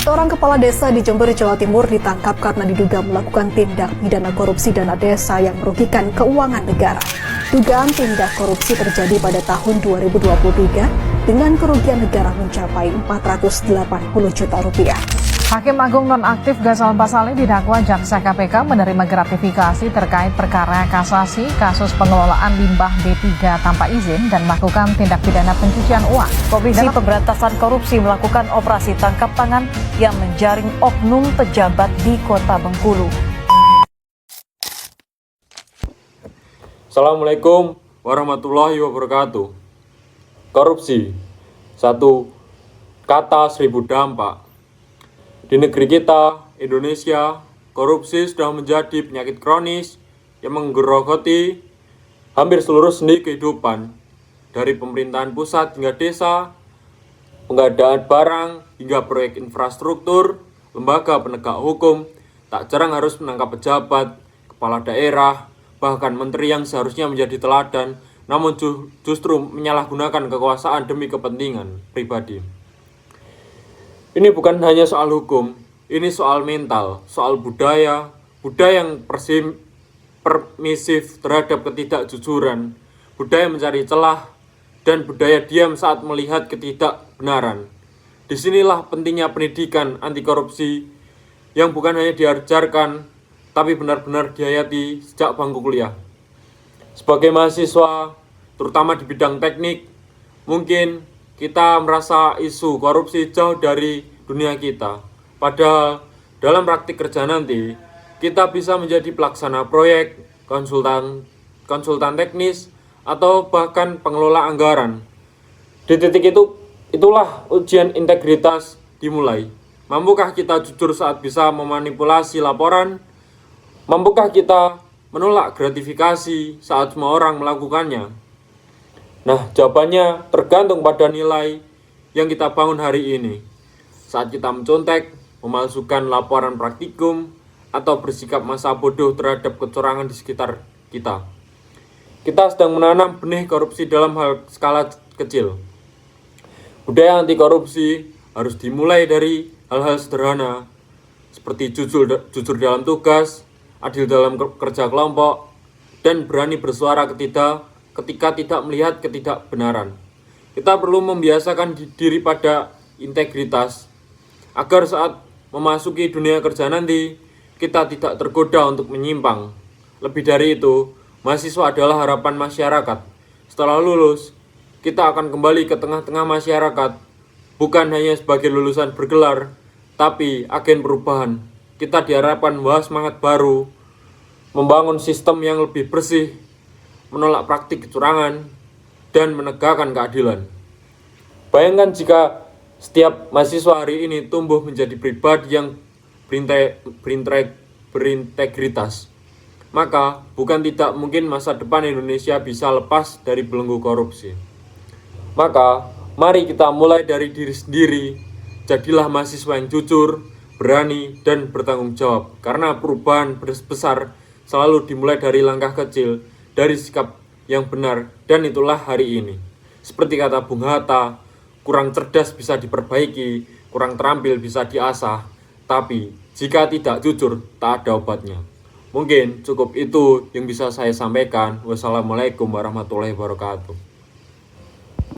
Seorang kepala desa di Jember, Jawa Timur ditangkap karena diduga melakukan tindak pidana korupsi dana desa yang merugikan keuangan negara. Dugaan tindak korupsi terjadi pada tahun 2023 dengan kerugian negara mencapai 480 juta rupiah. Hakim Agung nonaktif Ghazal Basaly didakwa jaksa KPK menerima gratifikasi terkait perkara kasasi kasus pengelolaan limbah B3 tanpa izin dan melakukan tindak pidana pencucian uang. Komisi Pemberantasan Korupsi melakukan operasi tangkap tangan yang menjaring oknum pejabat di Kota Bengkulu. Assalamualaikum warahmatullahi wabarakatuh. Korupsi, satu kata seribu dampak. Di negeri kita, Indonesia, korupsi sudah menjadi penyakit kronis yang menggerogoti hampir seluruh sendi kehidupan, dari pemerintahan pusat hingga desa, pengadaan barang hingga proyek infrastruktur, lembaga penegak hukum, tak jarang harus menangkap pejabat, kepala daerah, bahkan menteri yang seharusnya menjadi teladan, namun justru menyalahgunakan kekuasaan demi kepentingan pribadi. Ini bukan hanya soal hukum, ini soal mental, soal budaya yang permisif terhadap ketidakjujuran, budaya mencari celah, dan budaya diam saat melihat ketidakbenaran. Disinilah pentingnya pendidikan anti korupsi yang bukan hanya diajarkan, tapi benar-benar dihayati sejak bangku kuliah. Sebagai mahasiswa, terutama di bidang teknik, mungkin kita merasa isu korupsi jauh dari dunia kita. Padahal dalam praktik kerja nanti, kita bisa menjadi pelaksana proyek, konsultan teknis, atau bahkan pengelola anggaran. Di titik itulah ujian integritas dimulai. Mampukah kita jujur saat bisa memanipulasi laporan? Mampukah kita menolak gratifikasi saat semua orang melakukannya? Nah, jawabannya tergantung pada nilai yang kita bangun hari ini. Saat kita mencontek, memalsukan laporan praktikum, atau bersikap masa bodoh terhadap kecurangan di sekitar kita. Kita sedang menanam benih korupsi dalam hal skala kecil. Budaya anti korupsi harus dimulai dari hal-hal sederhana, seperti jujur dalam tugas, adil dalam kerja kelompok, dan berani bersuara ketika tidak melihat ketidakbenaran. Kita perlu membiasakan diri pada integritas, agar saat memasuki dunia kerja nanti, kita tidak tergoda untuk menyimpang. Lebih dari itu, mahasiswa adalah harapan masyarakat. Setelah lulus, kita akan kembali ke tengah-tengah masyarakat, bukan hanya sebagai lulusan bergelar, tapi agen perubahan. Kita diharapkan membawa semangat baru, membangun sistem yang lebih bersih, menolak praktik kecurangan, dan menegakkan keadilan. Bayangkan jika setiap mahasiswa hari ini tumbuh menjadi pribadi yang berintegritas, maka bukan tidak mungkin masa depan Indonesia bisa lepas dari belenggu korupsi. Maka, mari kita mulai dari diri sendiri. Jadilah mahasiswa yang jujur, berani, dan bertanggung jawab. Karena perubahan besar selalu dimulai dari langkah kecil, dari sikap yang benar, dan itulah hari ini. Seperti kata Bung Hatta, kurang cerdas bisa diperbaiki, kurang terampil bisa diasah, tapi jika tidak jujur, tak ada obatnya. Mungkin cukup itu yang bisa saya sampaikan. Wassalamualaikum warahmatullahi wabarakatuh.